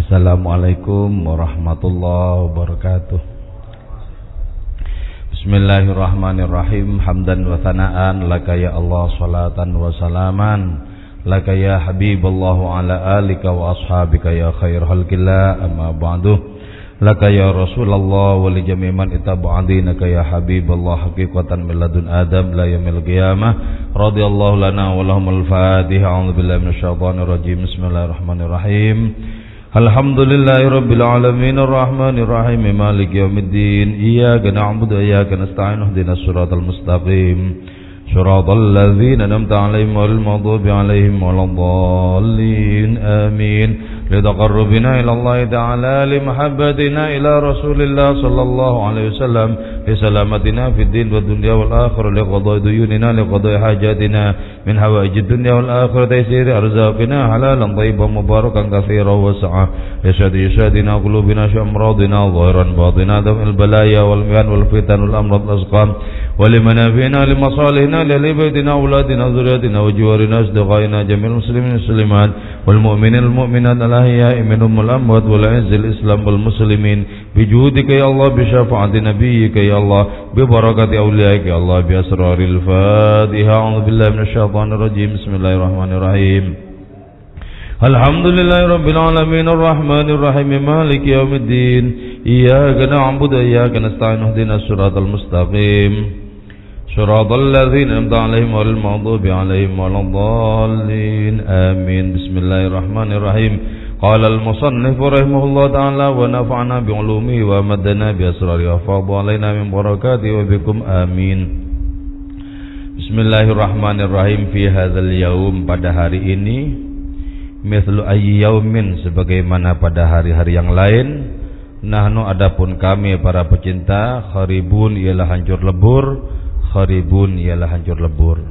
Assalamualaikum warahmatullahi wabarakatuh. Bismillahirrahmanirrahim. Hamdan wa thana'an laka ya Allah, salatan wa salaman laka ya habiballah wa ala alika wa ashabika ya khair khalqillah, amma ba'du. Laka ya Rasulullah wa li jami' man itaba'adinaka ya habiballah haqiqatan min ladun Adam la yaumil qiyamah. Radhiyallahu lana wa lahumul Fatiha. A'udzu billahi minasyaitonir rajim. Bismillahirrahmanirrahim. Alhamdulillahi rabbil alamin arrahmanir rahim maliki yaumiddin. Iyyaka na'budu wa iyyaka nasta'in. Ihdinas siratal mustaqim. Shiratal ladzina an'amta 'alaihim ghairil maghdubi 'alaihim waladdallin. Amin. Litaqarrubina ila Allah ta'ala limahabbatina ila Rasulillah sallallahu alaihi wasallam li salamatina fid din wad dunya wal akhirah li qada'i duyunina li qada'i hajatina min hawaijid dunya wal akhirah taysir arzaqina halalan thayyiban mubarakan katsiran wasi'ah yashadina qulubina syamradina zahiran batina daf'il balaya wal mihan wal fitan wal amrad asqam wa limanafina limasalihina li libadina auladina zurriyatina wa jiwarina asdiqaina jamil muslimin muslimat wal mu'minin wal mu'minat الأحياء منهم الأموات والعز الإسلام والمسلمين بجودك يا الله بشفاعة نبيك يا الله ببركة أوليائك يا الله بأسرار الفاتحة. أعوذ بالله من الشيطان الرجيم. بسم الله الرحمن الرحيم. الحمد لله رب العالمين الرحمن الرحيم مالك يوم الدين. إياك نعبد وإياك نستعين. اهدنا الصراط المستقيم صراط الذين أنعمت عليهم غير المغضوب عليهم ولا الضالين. آمين. بسم الله الرحمن الرحيم. قال المصنف رحمه الله تعالى ونفعنا بعلومه ومدنا بأسراره وفاض علينا من بركاته وبكم آمين. Bismillahirrahmanirrahim. Fi hadzal yaum, pada hari ini, mithlu ayyi yaumin, sebagaimana pada hari-hari yang lain, nahnu, adapun kami para pecinta, kharibun ialah hancur lebur, kharibun ialah hancur lebur.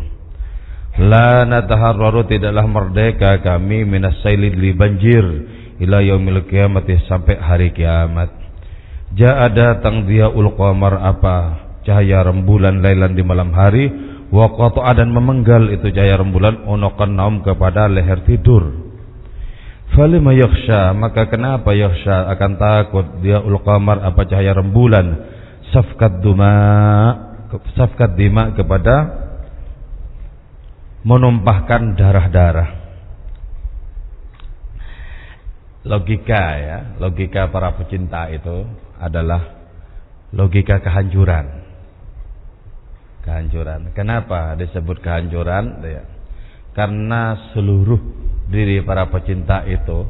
La nataharraru, tidaklah merdeka kami, minas sailid li banjir, ila yaumil qiyamati, sampai hari kiamat. Ja'a datang diaul qamar, apa cahaya rembulan, lailan di malam hari, wa qata'a dan memenggal itu cahaya rembulan, unuqan naum kepada leher tidur. Falima yakhsha, maka kenapa yakhsha akan takut diaul qamar, apa cahaya rembulan, safkat dima kepada menumpahkan darah-darah. Logika para pecinta itu adalah logika kehancuran. Kenapa disebut kehancuran? Karena seluruh diri para pecinta itu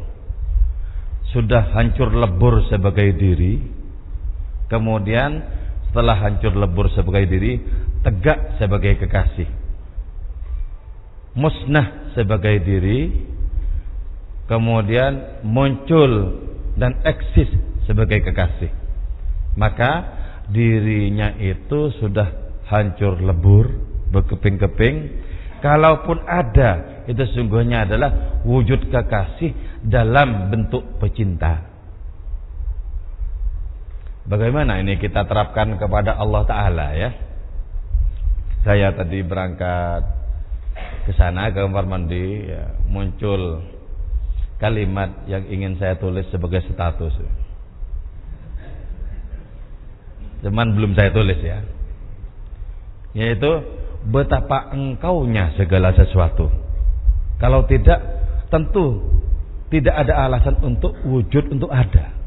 sudah hancur lebur sebagai diri. Kemudian setelah hancur lebur sebagai diri, tegak sebagai kekasih, musnah sebagai diri, kemudian muncul dan eksis sebagai kekasih. Maka dirinya itu sudah hancur lebur, berkeping-keping. Kalaupun ada, itu sungguhnya adalah wujud kekasih dalam bentuk pecinta. Bagaimana ini kita terapkan kepada Allah Ta'ala ya? Saya tadi berangkat ke sana, ke kamar mandi ya, muncul kalimat yang ingin saya tulis sebagai status. Cuman belum saya tulis ya. Yaitu betapa engkaunya segala sesuatu. Kalau tidak, tentu tidak ada alasan untuk wujud, untuk ada.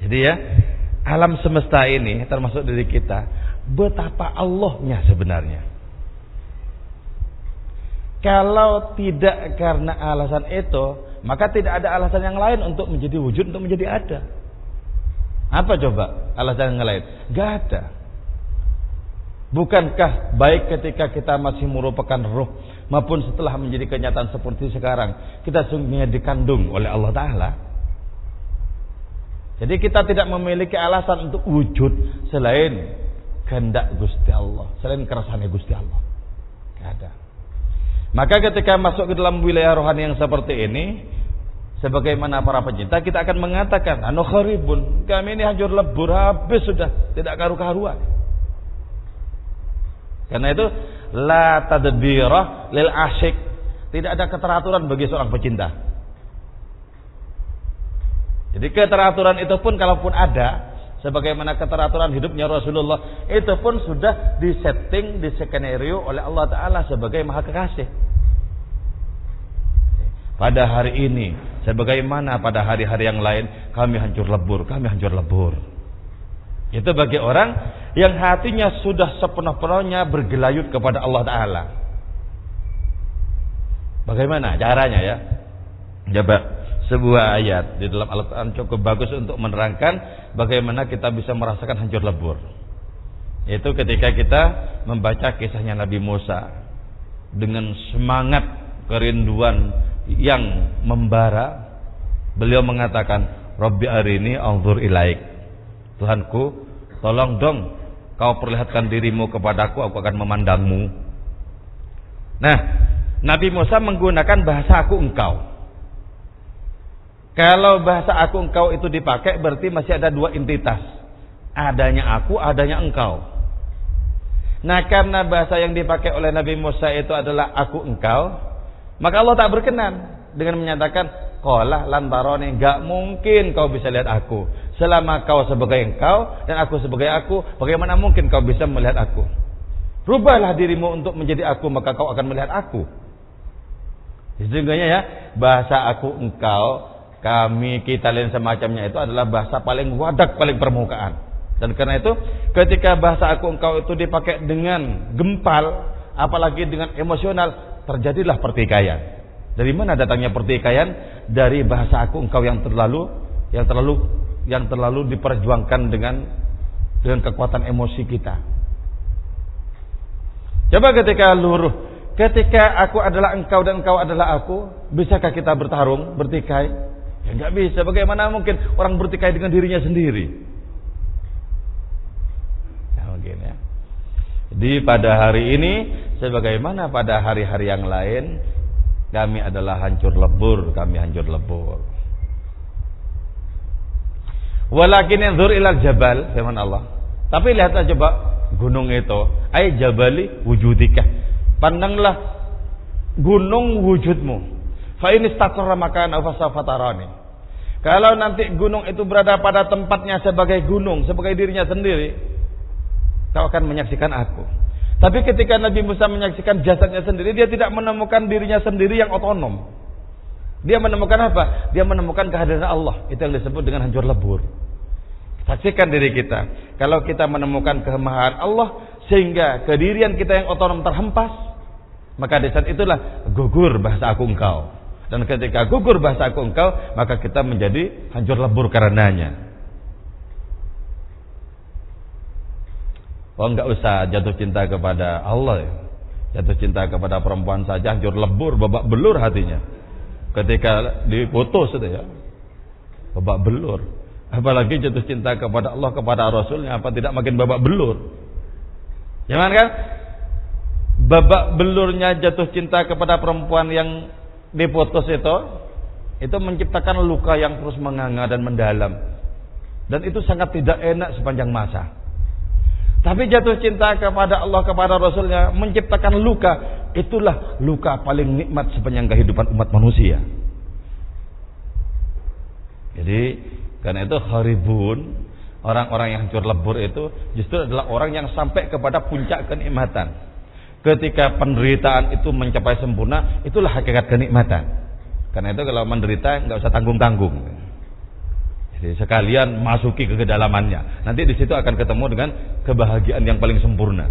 Jadi ya, alam semesta ini termasuk diri kita, betapa Allahnya sebenarnya. Kalau tidak karena alasan itu, maka tidak ada alasan yang lain untuk menjadi wujud, untuk menjadi ada. Apa coba alasan yang lain? Gak ada. Bukankah baik ketika kita masih merupakan ruh, maupun setelah menjadi kenyataan seperti sekarang, kita sungguhnya dikandung oleh Allah Ta'ala? Jadi kita tidak memiliki alasan untuk wujud selain kehendak Gusti Allah, selain kerasaannya Gusti Allah. Tidak ada. Maka ketika masuk ke dalam wilayah rohani yang seperti ini, sebagaimana para pecinta, kita akan mengatakan, anu kharibun, kami ini hancur lebur, habis sudah, tidak karu-karuan. Karena itu la tadbirah lil asyik, tidak ada keteraturan bagi seorang pecinta. Jadi keteraturan itu pun kalaupun ada, sebagaimana keteraturan hidupnya Rasulullah, itu pun sudah disetting, diskenario oleh Allah Ta'ala sebagai Maha Kekasih. Pada hari ini, sebagaimana pada hari-hari yang lain, kami hancur lebur, kami hancur lebur. Itu bagi orang yang hatinya sudah sepenuh-penuhnya bergelayut kepada Allah Ta'ala. Bagaimana caranya ya? Coba sebuah ayat di dalam Al-Quran cukup bagus untuk menerangkan bagaimana kita bisa merasakan hancur lebur. Itu ketika kita membaca kisahnya Nabi Musa dengan semangat kerinduan yang membara, beliau mengatakan, Rabbi arini anzur ilaik. Tuhanku, tolong dong kau perlihatkan dirimu kepadaku, aku akan memandangmu. Nah, Nabi Musa menggunakan bahasa aku engkau. Kalau bahasa aku engkau itu dipakai, berarti masih ada dua entitas. Adanya aku, adanya engkau. Nah, karena bahasa yang dipakai oleh Nabi Musa itu adalah aku engkau, maka Allah tak berkenan dengan menyatakan, qala lan tarani, enggak mungkin kau bisa lihat aku. Selama kau sebagai engkau dan aku sebagai aku, bagaimana mungkin kau bisa melihat aku? Rubahlah dirimu untuk menjadi aku, maka kau akan melihat aku. Sesungguhnya ya, bahasa aku engkau, kami, kita lain semacamnya itu adalah bahasa paling wadak, paling permukaan. Dan karena itu ketika bahasa aku engkau itu dipakai dengan gempal, apalagi dengan emosional, terjadilah pertikaian. Dari mana datangnya pertikaian? Dari bahasa aku engkau yang terlalu diperjuangkan dengan kekuatan emosi kita. Coba ketika ketika aku adalah engkau dan engkau adalah aku, bisakah kita bertarung, bertikai? Ya enggak bisa. Bagaimana mungkin orang bertikai dengan dirinya sendiri? Ya mungkin ya. Jadi pada hari ini, sebagaimana pada hari-hari yang lain, kami adalah hancur lebur, kami hancur lebur. Walakin yanzur ilal jabal, firman Allah. Tapi lihatlah coba gunung itu, ay jabali wujudika. Pandanglah gunung wujudmu. Fa in istaqarra makana fa sawfa tarani. Kalau nanti gunung itu berada pada tempatnya sebagai gunung, sebagai dirinya sendiri, kau akan menyaksikan aku. Tapi ketika Nabi Musa menyaksikan jasadnya sendiri, dia tidak menemukan dirinya sendiri yang otonom. Dia menemukan apa? Dia menemukan kehadiran Allah. Itu yang disebut dengan hancur lebur. Saksikan diri kita. Kalau kita menemukan kemahaan Allah, sehingga kedirian kita yang otonom terhempas, maka di saat itulah gugur bahasa aku engkau. Dan ketika gugur bahasa aku engkau, maka kita menjadi hancur lebur karenanya. Oh, enggak usah jatuh cinta kepada Allah ya. Jatuh cinta kepada perempuan saja hancur lebur, babak belur hatinya. Ketika diputus itu ya, babak belur. Apalagi jatuh cinta kepada Allah, kepada Rasulnya, apa tidak makin babak belur? Jangan kan? Babak belurnya jatuh cinta kepada perempuan yang diputus itu menciptakan luka yang terus menganga dan mendalam. Dan itu sangat tidak enak sepanjang masa. Tapi jatuh cinta kepada Allah, kepada Rasulnya, menciptakan luka, itulah luka paling nikmat sepanjang kehidupan umat manusia. Jadi karena itu kharibun, orang-orang yang hancur lebur itu justru adalah orang yang sampai kepada puncak kenikmatan. Ketika penderitaan itu mencapai sempurna, itulah hakikat kenikmatan. Karena itu kalau menderita nggak usah tanggung-tanggung. Jadi sekalian masuki ke kedalamannya. Nanti di situ akan ketemu dengan kebahagiaan yang paling sempurna.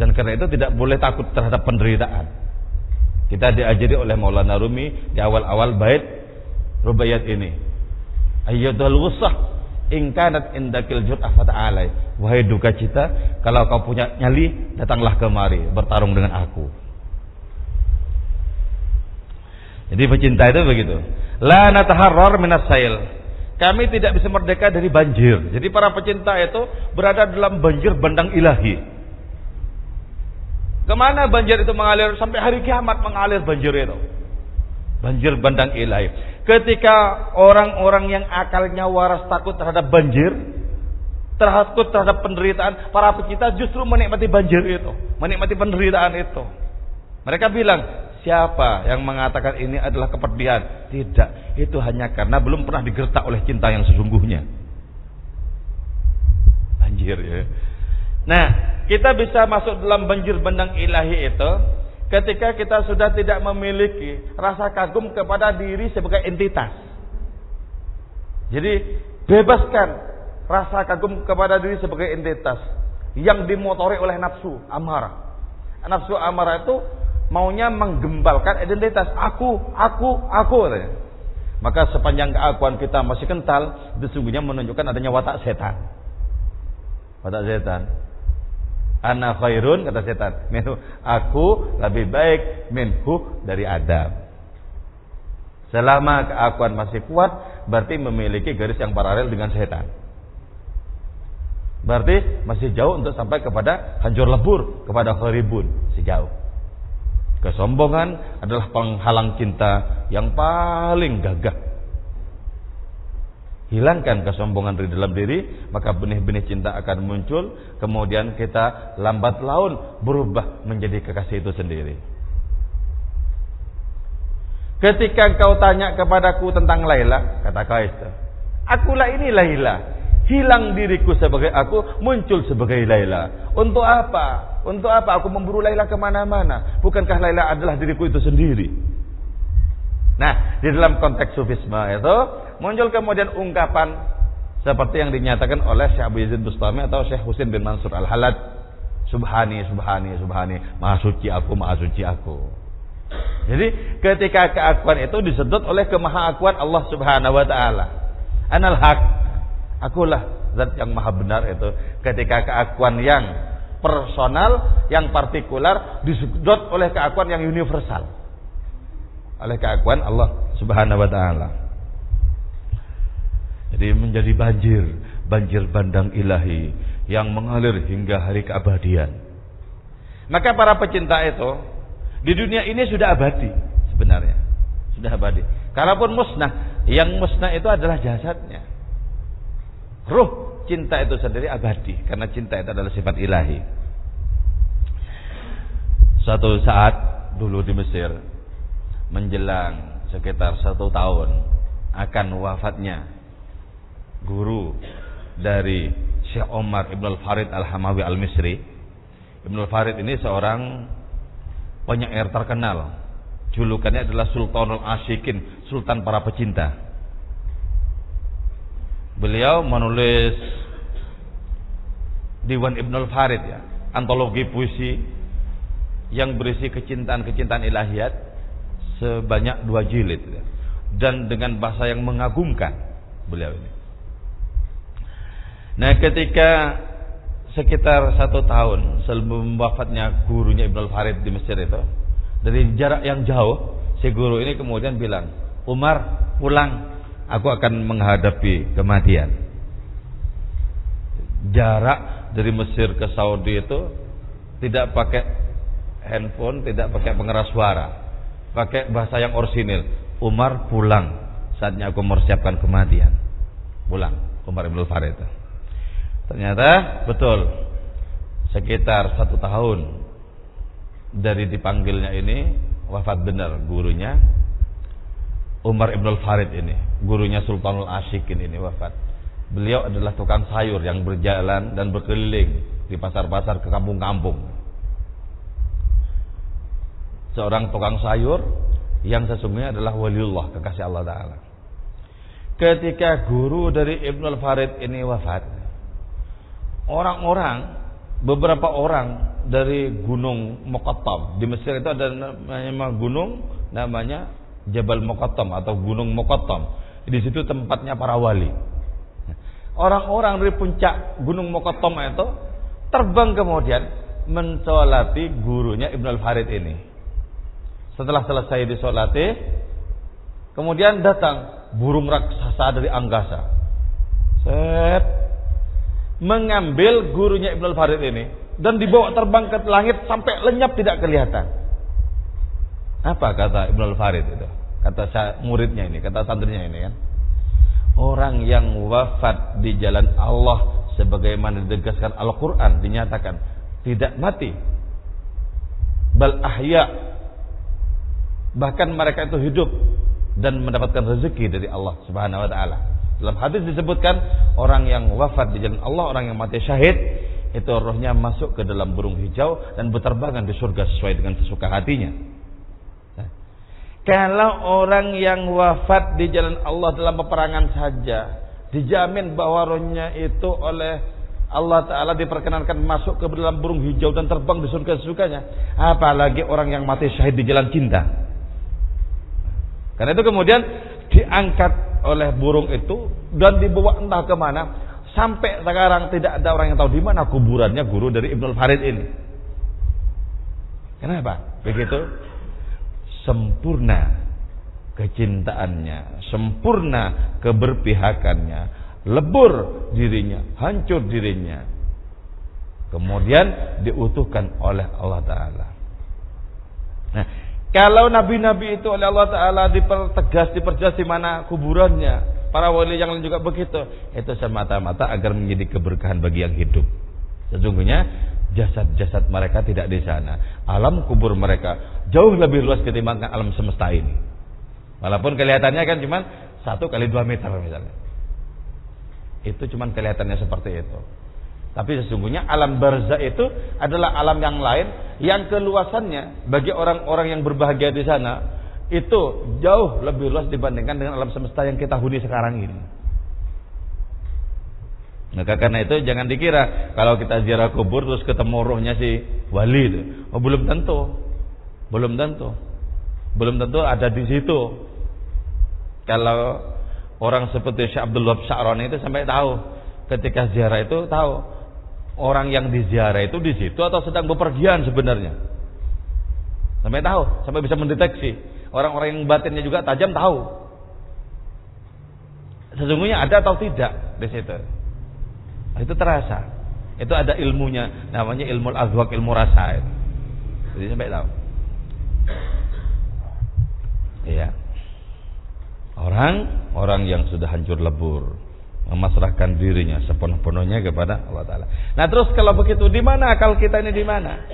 Dan karena itu tidak boleh takut terhadap penderitaan. Kita diajari oleh Maulana Rumi di awal-awal bait Rubaiyat ini. Ayyadul wusah in kanat indakil jur'ah fata'alai. Wahai duka cita, kalau kau punya nyali, datanglah kemari bertarung dengan aku. Jadi pecinta itu begitu. La nataharrar minas sail. Kami tidak bisa merdeka dari banjir. Jadi para pecinta itu berada dalam banjir bandang ilahi. Kemana banjir itu mengalir? Sampai hari kiamat mengalir banjir itu. Banjir bandang ilahi. Ketika orang-orang yang akalnya waras takut terhadap banjir, takut terhadap penderitaan, para pecinta justru menikmati banjir itu, menikmati penderitaan itu. Mereka bilang, siapa yang mengatakan ini adalah kepedihan? Tidak, itu hanya karena belum pernah digertak oleh cinta yang sesungguhnya. Banjir ya. Nah, kita bisa masuk dalam banjir bandang ilahi itu ketika kita sudah tidak memiliki rasa kagum kepada diri sebagai entitas. Jadi bebaskan rasa kagum kepada diri sebagai entitas yang dimotori oleh nafsu amarah. Nafsu amarah itu maunya menggembalkan identitas aku. Maka sepanjang keakuan kita masih kental, sesungguhnya menunjukkan adanya watak setan. Watak setan. Ana khairun, kata setan. Minhu, aku lebih baik minhu dari Adam. Selama keakuan masih kuat, berarti memiliki garis yang paralel dengan setan. Berarti masih jauh untuk sampai kepada hancur lebur, kepada kharibun, sejauh. Kesombongan adalah penghalang cinta yang paling gagah. Hilangkan kesombongan dari dalam diri, maka benih-benih cinta akan muncul. Kemudian kita lambat laun berubah menjadi kekasih itu sendiri. Ketika kau tanya kepadaku tentang Laila, kata Qais, akulah ini Laila. Hilang diriku sebagai aku, muncul sebagai Laila. Untuk apa? Untuk apa aku memburu Laila kemana-mana? Bukankah Laila adalah diriku itu sendiri? Nah, di dalam konteks sufisme itu muncul kemudian ungkapan seperti yang dinyatakan oleh Syekh Abu Yazid Bustami atau Syekh Husin bin Mansur Al-Halad, Subhani, Subhani, Subhani, Maha suci aku, Maha suci aku. Jadi ketika keakuan itu disedot oleh kemahakuan Allah Subhanahu wa taala. Anal haq, akulah zat yang maha benar itu. Ketika keakuan yang personal, yang partikular disedot oleh keakuan yang universal, oleh keakuan Allah Subhanahu wa taala. Jadi menjadi banjir bandang ilahi yang mengalir hingga hari keabadian. Maka para pecinta itu di dunia ini sudah abadi sebenarnya, sudah abadi. Kalaupun musnah, yang musnah itu adalah jasadnya. Ruh cinta itu sendiri abadi, karena cinta itu adalah sifat ilahi. Suatu saat dulu di Mesir, menjelang sekitar 1 tahun akan wafatnya guru dari Syekh Omar Ibn Al-Farid Al-Hamawi Al-Misri. Ibn Al-Farid ini seorang penyair terkenal. Julukannya adalah Sultanul Asyikin, sultan para pecinta. Beliau menulis Diwan Ibn Al-Farid ya, antologi puisi yang berisi kecintaan-kecintaan ilahiyat sebanyak 2 jilid ya. Dan dengan bahasa yang mengagumkan beliau ini. Nah, ketika sekitar 1 tahun sebelum wafatnya gurunya Ibn Al-Farid di Mesir itu, dari jarak yang jauh, si guru ini kemudian bilang, Umar pulang, aku akan menghadapi kematian. Jarak dari Mesir ke Saudi itu tidak pakai handphone, tidak pakai pengeras suara, pakai bahasa yang orsinil. Umar pulang, saatnya aku mempersiapkan kematian. Pulang Umar Ibn Al-Farid itu. Ternyata betul, sekitar 1 tahun dari dipanggilnya ini wafat benar gurunya Umar Ibn Al-Farid ini, gurunya Sultanul Asyikin ini wafat. Beliau adalah tukang sayur yang berjalan dan berkeliling di pasar-pasar ke kampung-kampung. Seorang tukang sayur yang sesungguhnya adalah waliullah, kekasih Allah Ta'ala. Ketika guru dari Ibn Al-Farid ini wafat, beberapa orang dari Gunung Muqattam di Mesir itu ada nama gunung namanya Jabal Muqattam atau Gunung Muqattam. Di situ tempatnya para wali. Orang-orang dari puncak Gunung Muqattam itu terbang kemudian mensolati gurunya Ibn Al-Farid ini. Setelah selesai disolati, kemudian datang burung raksasa dari angkasa. Mengambil gurunya Ibn Al-Farid ini dan dibawa terbang ke langit sampai lenyap tidak kelihatan. Apa kata Ibn Al-Farid itu? Kata muridnya ini, kata santrinya ini kan. Orang yang wafat di jalan Allah sebagaimana ditegaskan Al-Quran, dinyatakan tidak mati, bal ahya, Bahkan mereka itu hidup dan mendapatkan rezeki dari Allah Subhanahu wa taala. Dalam hadis disebutkan orang yang wafat di jalan Allah, orang yang mati syahid, itu rohnya masuk ke dalam burung hijau dan berterbangan di surga sesuai dengan sesuka hatinya. Nah, kalau orang yang wafat di jalan Allah dalam peperangan saja, dijamin bahwa rohnya itu oleh Allah Ta'ala diperkenankan masuk ke dalam burung hijau dan terbang di surga sesukanya, apalagi orang yang mati syahid di jalan cinta. Karena itu kemudian diangkat oleh burung itu dan dibawa entah kemana. Sampai sekarang tidak ada orang yang tahu di mana kuburannya guru dari Ibnul Farid ini. Kenapa? Begitu sempurna kecintaannya, sempurna keberpihakannya, lebur dirinya, hancur dirinya, kemudian diutuhkan oleh Allah Ta'ala. Nah, kalau nabi-nabi itu oleh Allah Ta'ala diperjelas di mana kuburannya, para wali yang lain juga begitu, itu semata-mata agar menjadi keberkahan bagi yang hidup. Sesungguhnya jasad-jasad mereka tidak di sana. Alam kubur mereka jauh lebih luas ketimbang alam semesta ini. Walaupun kelihatannya kan cuma 1 kali 2 meter misalnya. Itu cuma kelihatannya seperti itu. Tapi sesungguhnya alam barzakh itu adalah alam yang lain yang keluasannya bagi orang-orang yang berbahagia di sana itu jauh lebih luas dibandingkan dengan alam semesta yang kita huni sekarang ini. Maka karena itu jangan dikira kalau kita ziarah kubur terus ketemu rohnya si wali itu. Oh, belum tentu. Belum tentu ada di situ. Kalau orang seperti Syekh Abdul Wahab Sya'rani itu sampai tahu ketika ziarah itu tahu orang yang diziarah itu di situ atau sedang bepergian sebenarnya. Sampai tahu, sampai bisa mendeteksi. Orang-orang yang batinnya juga tajam tahu sesungguhnya ada atau tidak di situ. Itu terasa. Itu ada ilmunya, namanya ilmu al-azwaq, ilmu rasa. Jadi sampai tahu. Iya. Orang yang sudah hancur lebur, memasrahkan dirinya sepenuh-penuhnya kepada Allah Ta'ala. Nah terus kalau begitu, di mana akal kita ini, di mana?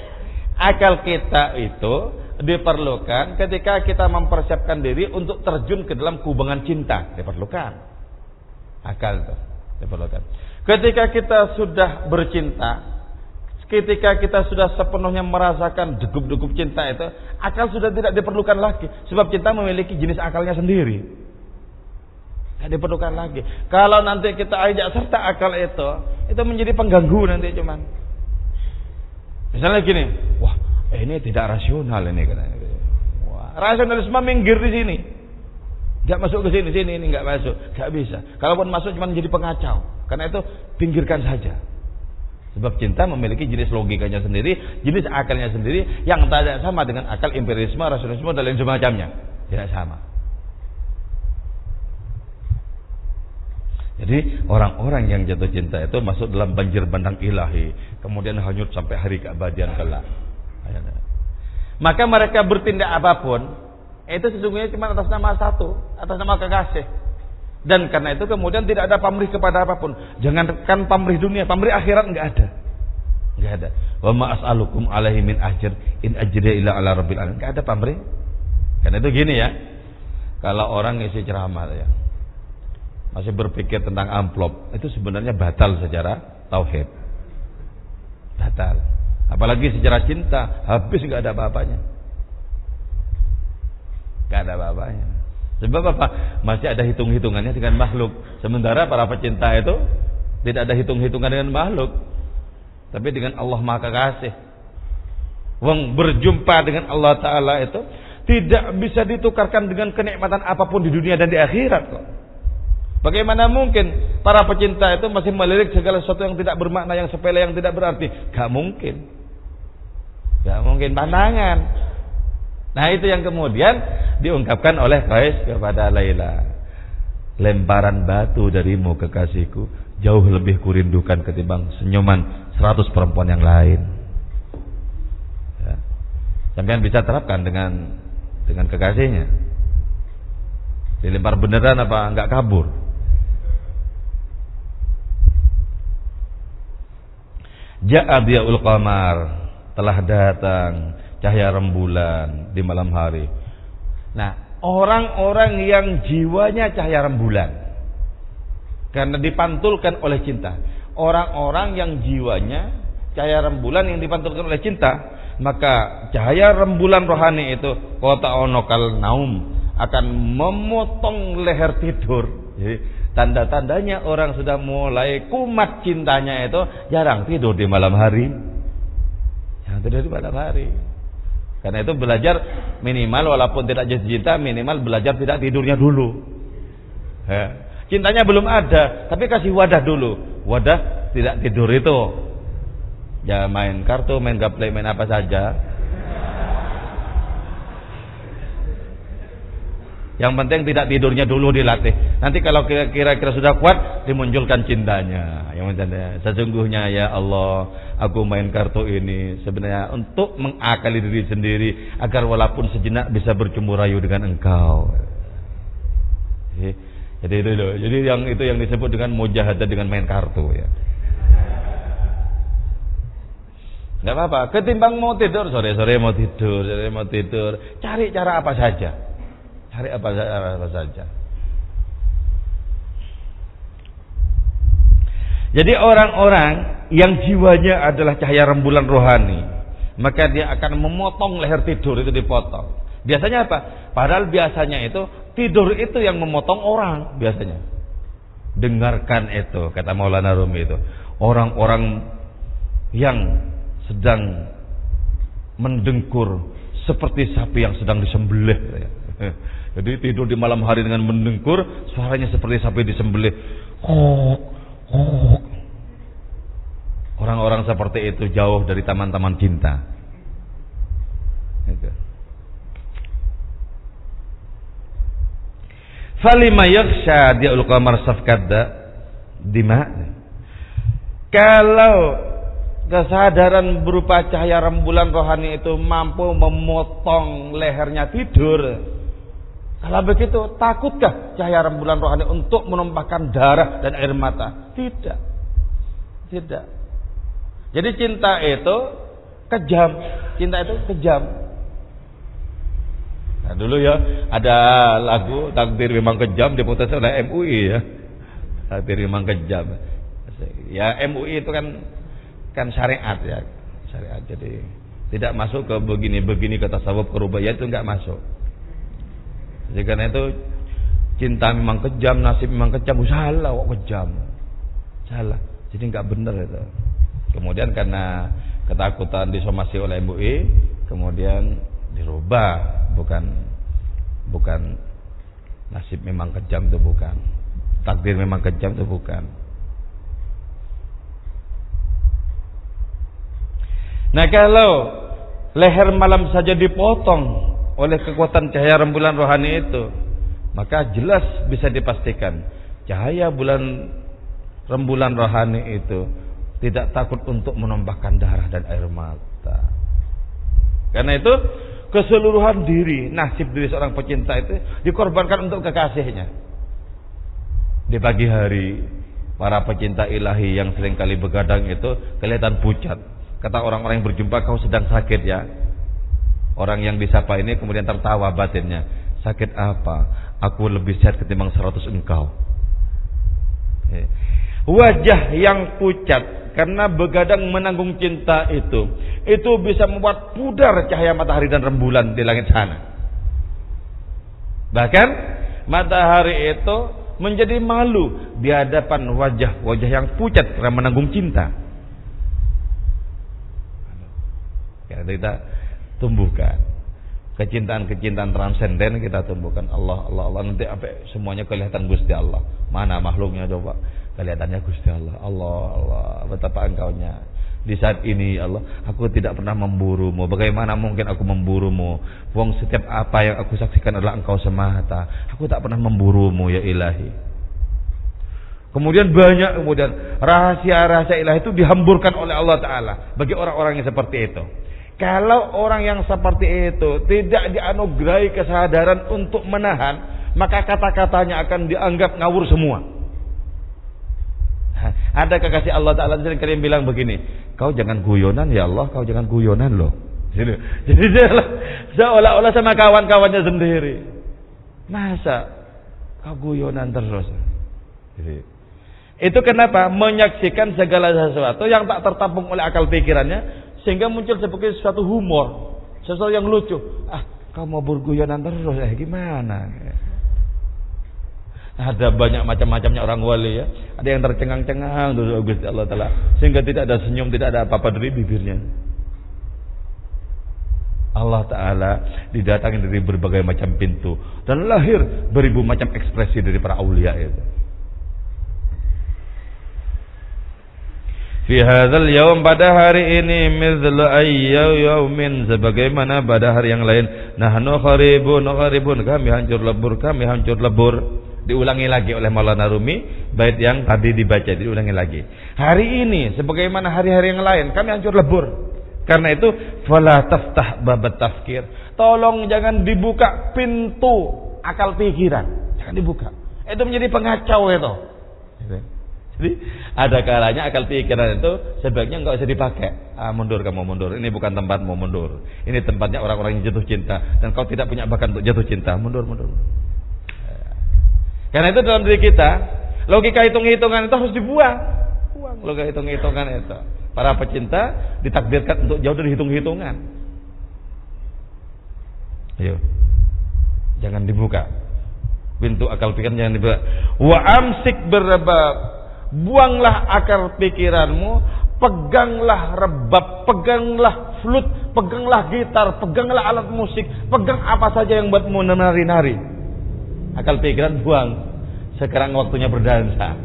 Akal kita itu diperlukan ketika kita mempersiapkan diri untuk terjun ke dalam kubangan cinta. Diperlukan akal itu, diperlukan. Ketika kita sudah bercinta, ketika kita sudah sepenuhnya merasakan degup-degup cinta itu, akal sudah tidak diperlukan lagi. Sebab cinta memiliki jenis akalnya sendiri, tidak diperlukan lagi. Kalau nanti kita ajak serta akal itu menjadi pengganggu nanti cuman. Misalnya gini, wah ini tidak rasional ini, wah, rasionalisme minggir di sini, nggak masuk ke sini ini nggak masuk, nggak bisa. Kalaupun masuk cuma menjadi pengacau. Karena itu pinggirkan saja. Sebab cinta memiliki jenis logikanya sendiri, jenis akalnya sendiri yang tidak sama dengan akal empirisme, rasionalisme dan lain semacamnya. Tidak sama. Jadi orang-orang yang jatuh cinta itu masuk dalam banjir bandang ilahi, kemudian hanyut sampai hari keabadian kelak. Maka mereka bertindak apapun itu sesungguhnya cuma atas nama satu, atas nama kekasih. Dan karena itu kemudian tidak ada pamrih kepada apapun. Jangankan pamrih dunia, pamrih akhirat enggak ada. Enggak ada. Wa ma as'alukum alaihi min ajr in ajriya illa ala rabbil alamin. Enggak ada pamrih. Karena itu gini ya. Kalau orang ngisi ceramah ya, masih berpikir tentang amplop, itu sebenarnya batal secara tauhid. Batal. Apalagi secara cinta, habis enggak ada apa-apanya. Enggak ada apa-apanya. Sebab apa? Masih ada hitung-hitungannya dengan makhluk. Sementara para pecinta itu tidak ada hitung-hitungan dengan makhluk, tapi dengan Allah Maha Kekasih. Wong berjumpa dengan Allah Ta'ala itu tidak bisa ditukarkan dengan kenikmatan apapun di dunia dan di akhirat kok. Bagaimana mungkin para pecinta itu masih melirik segala sesuatu yang tidak bermakna, yang sepele, yang tidak berarti? Gak mungkin. Gak mungkin pandangan. Nah itu yang kemudian diungkapkan oleh Qais kepada Laila. Lemparan batu darimu kekasihku jauh lebih kurindukan ketimbang senyuman 100 perempuan yang lain. Ya. Sampean bisa terapkan dengan kekasihnya. Dilempar beneran apa enggak kabur? Ja'a diyaul qamar, telah datang cahaya rembulan di malam hari. Nah, orang-orang yang jiwanya cahaya rembulan karena dipantulkan oleh cinta. Orang-orang yang jiwanya cahaya rembulan yang dipantulkan oleh cinta, maka cahaya rembulan rohani itu kota onokal naum akan memotong leher tidur. Jadi tanda-tandanya orang sudah mulai kumat cintanya itu jarang tidur di malam hari. Jarang tidur di malam hari. Karena itu belajar minimal walaupun tidak jatuh cinta, minimal belajar tidak tidurnya dulu. Ya. Cintanya belum ada, tapi kasih wadah dulu. Wadah tidak tidur itu. Ya main kartu, main gaplay, main apa saja. Yang penting tidak tidurnya dulu dilatih. Nanti kalau kira-kira sudah kuat, dimunculkan cintanya. Yang menjadi sesungguhnya ya Allah, aku main kartu ini sebenarnya untuk mengakali diri sendiri agar walaupun sejenak bisa bercumbu rayu dengan Engkau. Jadi itu loh. Jadi itu yang disebut dengan mujahadah dengan main kartu ya. Enggak apa-apa. Ketimbang mau tidur sore-sore mau tidur, cari cara apa saja. Cari apa saja. Jadi orang-orang yang jiwanya adalah cahaya rembulan rohani, maka dia akan memotong leher tidur itu dipotong. Biasanya apa? Padahal biasanya itu tidur itu yang memotong orang biasanya. Dengarkan itu kata Maulana Rumi itu. Orang-orang yang sedang mendengkur seperti sapi yang sedang disembelih. Jadi tidur di malam hari dengan mendengkur, suaranya seperti sapi disembelih. Orang-orang seperti itu jauh dari taman-taman cinta. Falima yakhsha di'ul qamar safkadda dima. Kalau kesadaran berupa cahaya rembulan rohani itu mampu memotong lehernya tidur, kalau begitu takutkah cahaya rembulan rohani untuk menumpahkan darah dan air mata? Tidak. Jadi cinta itu kejam. Cinta itu kejam. Nah dulu ya ada lagu Takdir Memang Kejam diputar oleh MUI ya. Takdir Memang Kejam. Ya MUI itu kan syariat ya. Syariat. Jadi tidak masuk ke begini-begini kata tasawuf ke rubaiyah itu enggak masuk. Jadi karena itu cinta memang kejam, nasib memang kejam, salah kok kejam. Salah. Jadi enggak benar itu. Kemudian karena ketakutan disomasi oleh MUI, kemudian dirubah, bukan nasib memang kejam itu bukan. Takdir memang kejam itu bukan. Nah, kalau leher malam saja dipotong oleh kekuatan cahaya rembulan rohani itu, maka jelas bisa dipastikan cahaya rembulan rohani itu tidak takut untuk menumpahkan darah dan air mata. Karena itu keseluruhan diri, nasib diri seorang pecinta itu dikorbankan untuk kekasihnya. Di pagi hari para pecinta ilahi yang seringkali begadang itu kelihatan pucat. Kata orang-orang yang berjumpa, kau sedang sakit ya. Orang yang disapa ini kemudian tertawa batinnya. Sakit apa? Aku lebih sehat ketimbang 100 engkau. Wajah yang pucat karena begadang menanggung cinta itu bisa membuat pudar cahaya matahari dan rembulan di langit sana. Bahkan matahari itu menjadi malu di hadapan wajah yang pucat karena menanggung cinta. Kita tumbuhkan kecintaan transenden, kita tumbuhkan Allah nanti apa semuanya kelihatan Gusti Allah. Mana makhluknya coba kelihatannya Gusti Allah. Allah betapa engkaunya di saat ini Allah, aku tidak pernah memburumu. Bagaimana mungkin aku memburumu? Wong setiap apa yang aku saksikan adalah engkau semata. Aku tak pernah memburumu ya ilahi. Kemudian rahasia-rahasia ilahi itu dihamburkan oleh Allah Ta'ala bagi orang-orang yang seperti itu. Kalau orang yang seperti itu tidak dianugerahi kesadaran untuk menahan, maka kata-katanya akan dianggap ngawur semua. Ada kekasih Allah Ta'ala yang bilang begini, kau jangan guyonan ya Allah, kau jangan guyonan loh. Jadi dia seolah-olah sama kawan-kawannya sendiri. Masa kau guyonan terus? Jadi, itu kenapa? Menyaksikan segala sesuatu yang tak tertampung oleh akal pikirannya, sehingga muncul sebagai suatu humor, sesuatu yang lucu. Kau mau berguyonan terus, gimana? Ada banyak macam-macamnya orang wali ya. Ada yang tercengang-cengang dari Gusti Allah Ta'ala, sehingga tidak ada senyum, tidak ada apa-apa dari bibirnya. Allah Ta'ala didatangi dari berbagai macam pintu, dan lahir beribu macam ekspresi dari para aulia itu. Fi hadzal yaum, pada hari ini, mithlu ayyaumin, sebagaimana pada hari yang lain, nahnu kharibun, kami hancur lebur. Diulangi lagi oleh Maulana Rumi bait yang tadi dibaca, diulangi lagi. Hari ini sebagaimana hari-hari yang lain, kami hancur lebur. Karena itu fala taftah babat tafkir, tolong jangan dibuka pintu akal pikiran, jangan dibuka. Itu menjadi pengacau itu. Jadi ada kalanya akal pikiran itu sebaiknya enggak usah dipakai. Mundur kamu, mundur. Ini bukan tempatmu, mundur. Ini tempatnya orang-orang yang jatuh cinta, dan kau tidak punya bakat untuk jatuh cinta. Mundur. Karena itu dalam diri kita, logika hitung-hitungan itu harus dibuang. Buang logika hitung-hitungan itu. Para pecinta ditakdirkan untuk jauh dari hitung-hitungan. Ayo, jangan dibuka pintu akal pikiran, jangan dibuka. Wa amsik berebab, buanglah akal pikiranmu, peganglah rebab, peganglah flute, peganglah gitar, peganglah alat musik, pegang apa saja yang buatmu menari-nari. Akal pikiran buang, sekarang waktunya berdansa.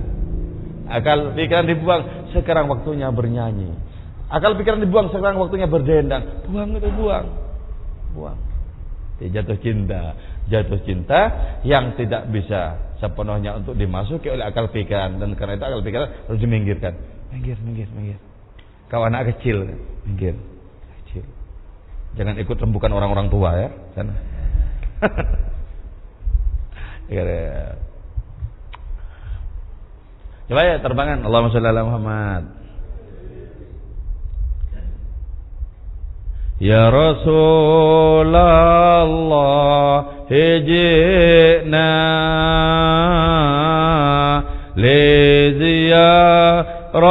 Akal pikiran dibuang, sekarang waktunya bernyanyi. Akal pikiran dibuang, sekarang waktunya berdendang. Buang itu, buang. Jatuh cinta yang tidak bisa sepenuhnya untuk dimasuki oleh akal pikiran, dan karena itu akal pikiran harus diminggirkan. Minggir. Kau anak kecil, minggir. Kecil. Jangan ikut rembukan orang-orang tua ya, sana. Coba ya terbangan. Allahumma shalli ala Muhammad. Ya Rasulullah, hijina li ziyaraka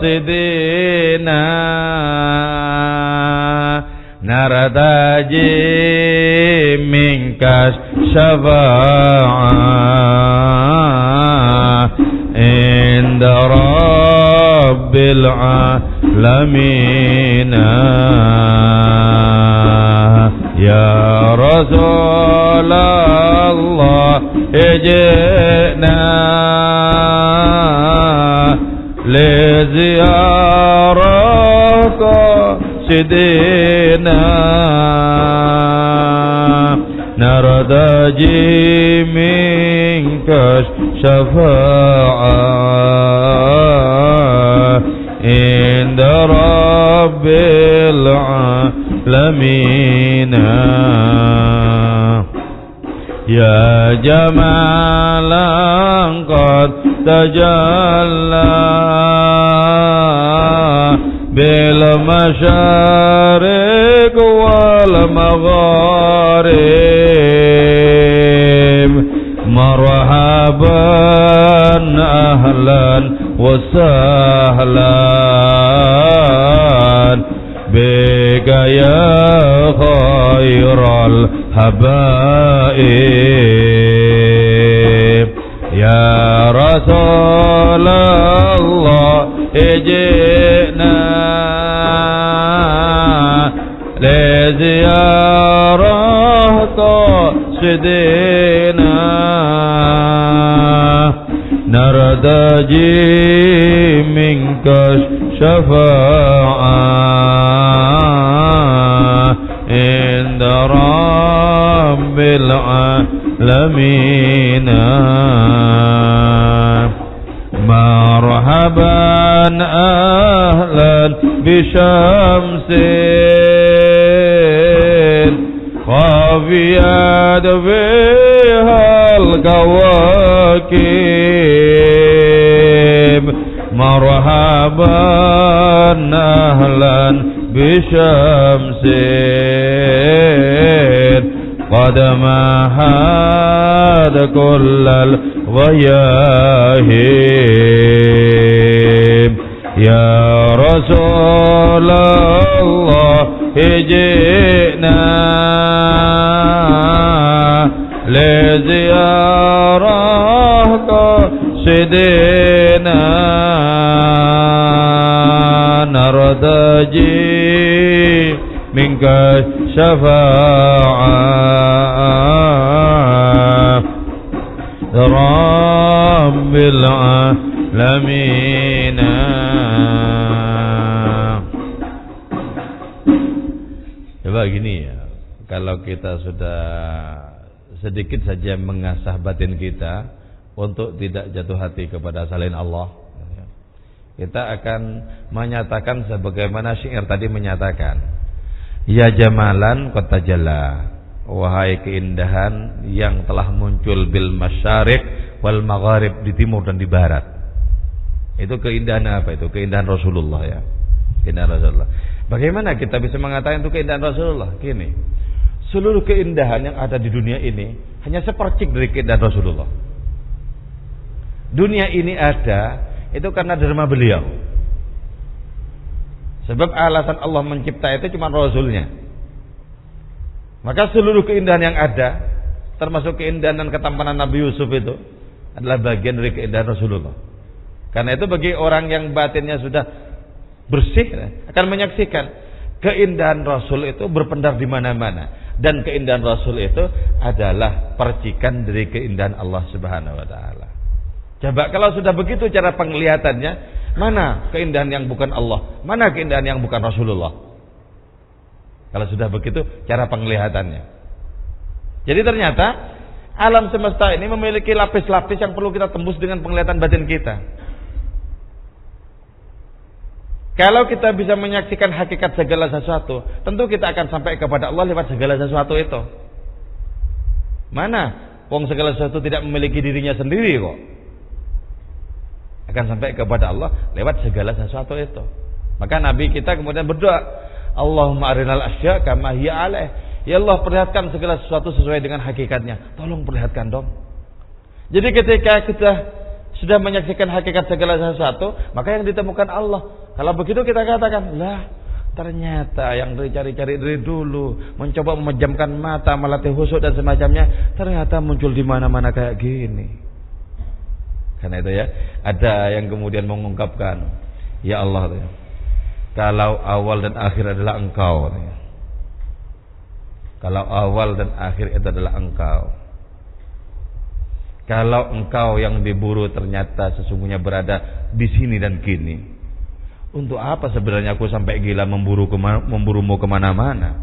sidina naradaji minkas syafa'ah inda rabbil alamin. Ya Rasulullah, ijna li ziyaraka sidina nardaji minka syafa'ah inda rabbil alamin. Ya jamalan qad tajalla bil masyariq wal magharib, marhaban ahlan wa sahlan bika ya khairal habaib. Ya Rasulullah, ijna li ziyaraka sidina nardaji minka syafa'ah inda rabbil alamin. Marhaban ahlan bisyamsin khafiyat bihal kawakib, marhaban ahlan بشمس قد مهد كل الغياهب يا رسول الله جئنا لزيارة قصدنا نرتجي منك شفاعة رب العالمين. Coba gini ya, kalau kita sudah sedikit saja mengasah batin kita untuk tidak jatuh hati kepada selain Allah, kita akan menyatakan sebagaimana syair tadi menyatakan, ya jamalan qad tajalla, wahai keindahan yang telah muncul bil masyariq wal magharib, di timur dan di barat. Itu keindahan apa itu? Keindahan Rasulullah ya. Keindahan Rasulullah. Bagaimana kita bisa mengatakan itu keindahan Rasulullah? Gini, seluruh keindahan yang ada di dunia ini hanya sepercik dari keindahan Rasulullah. Dunia ini ada itu karena derma beliau. Sebab alasan Allah mencipta itu cuma Rasulnya. Maka seluruh keindahan yang ada, termasuk keindahan dan ketampanan Nabi Yusuf itu adalah bagian dari keindahan Rasulullah. Karena itu bagi orang yang batinnya sudah bersih akan menyaksikan keindahan Rasul itu berpendar di mana-mana, dan keindahan Rasul itu adalah percikan dari keindahan Allah Subhanahu wa taala. Coba kalau sudah begitu cara penglihatannya, mana keindahan yang bukan Allah, mana keindahan yang bukan Rasulullah? Kalau sudah begitu cara penglihatannya. Jadi ternyata alam semesta ini memiliki lapis-lapis yang perlu kita tembus dengan penglihatan batin kita. Kalau kita bisa menyaksikan hakikat segala sesuatu, tentu kita akan sampai kepada Allah lewat segala sesuatu itu. Mana? Wong segala sesuatu tidak memiliki dirinya sendiri kok. Akan sampai kepada Allah lewat segala sesuatu itu. Maka Nabi kita kemudian berdoa, Allahumma arinal asya kama hiya alaih. Ya Allah, perlihatkan segala sesuatu sesuai dengan hakikatnya. Tolong perlihatkan dong. Jadi ketika kita sudah menyaksikan hakikat segala sesuatu, maka yang ditemukan Allah. Kalau begitu kita katakan, lah ternyata yang dicari-cari dari dulu, mencoba memejamkan mata, melatih khusyuk dan semacamnya, ternyata muncul di mana-mana kayak gini. Karena itu ya, ada yang kemudian mengungkapkan, ya Allah, kalau awal dan akhir adalah Engkau, kalau awal dan akhir itu adalah Engkau, kalau Engkau yang diburu ternyata sesungguhnya berada di sini dan kini, untuk apa sebenarnya aku sampai gila memburumu kemana-mana?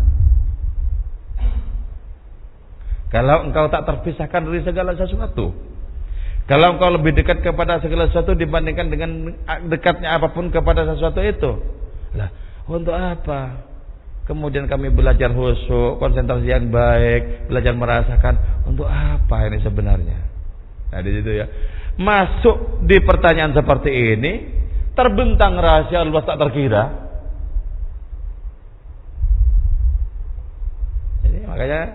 Kalau Engkau tak terpisahkan dari segala sesuatu, kalau Engkau lebih dekat kepada segala sesuatu dibandingkan dengan dekatnya apapun kepada sesuatu itu, lah untuk apa kemudian kami belajar khusyuk, konsentrasi yang baik, belajar merasakan, untuk apa ini sebenarnya? Nah di situ ya, masuk di pertanyaan seperti ini, terbentang rahasia luas tak terkira. Jadi makanya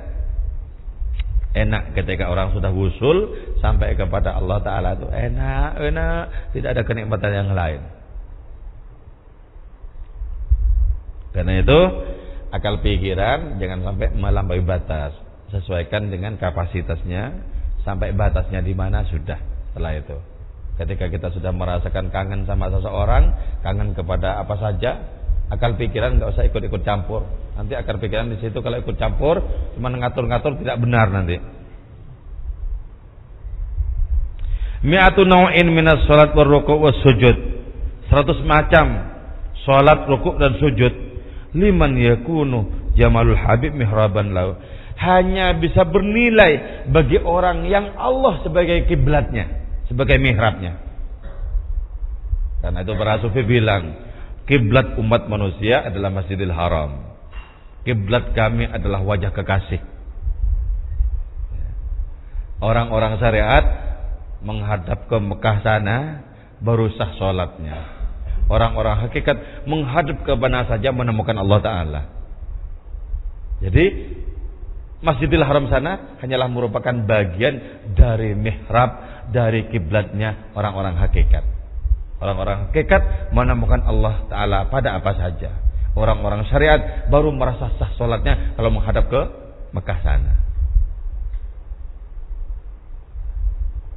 enak ketika orang sudah wusul sampai kepada Allah Ta'ala itu enak, tidak ada kenikmatan yang lain. Karena itu akal pikiran jangan sampai melampaui batas, sesuaikan dengan kapasitasnya. Sampai batasnya di mana sudah. Setelah itu, ketika kita sudah merasakan kangen sama seseorang, kangen kepada apa saja, akal pikiran nggak usah ikut-ikut campur. Nanti akal pikiran di situ kalau ikut campur, cuma ngatur-ngatur tidak benar nanti. Mi'atu naw'in minas salat war ruku' was sujud. 100 macam salat, ruku' dan sujud. Liman yakunu jamalul habib mihraban lahu. Hanya bisa bernilai bagi orang yang Allah sebagai kiblatnya, sebagai mihrabnya. Karena itu para sufi bilang, kiblat umat manusia adalah Masjidil Haram. Kiblat kami adalah wajah kekasih. Orang-orang syariat menghadap ke Mekah sana baru sah sholatnya. Orang-orang hakikat menghadap ke mana saja menemukan Allah Ta'ala. Jadi Masjidil Haram sana hanyalah merupakan bagian dari mihrab, dari kiblatnya orang-orang hakikat. Orang-orang hakikat menemukan Allah Ta'ala pada apa saja. Orang-orang syariat baru merasa sah sholatnya kalau menghadap ke Mekah sana.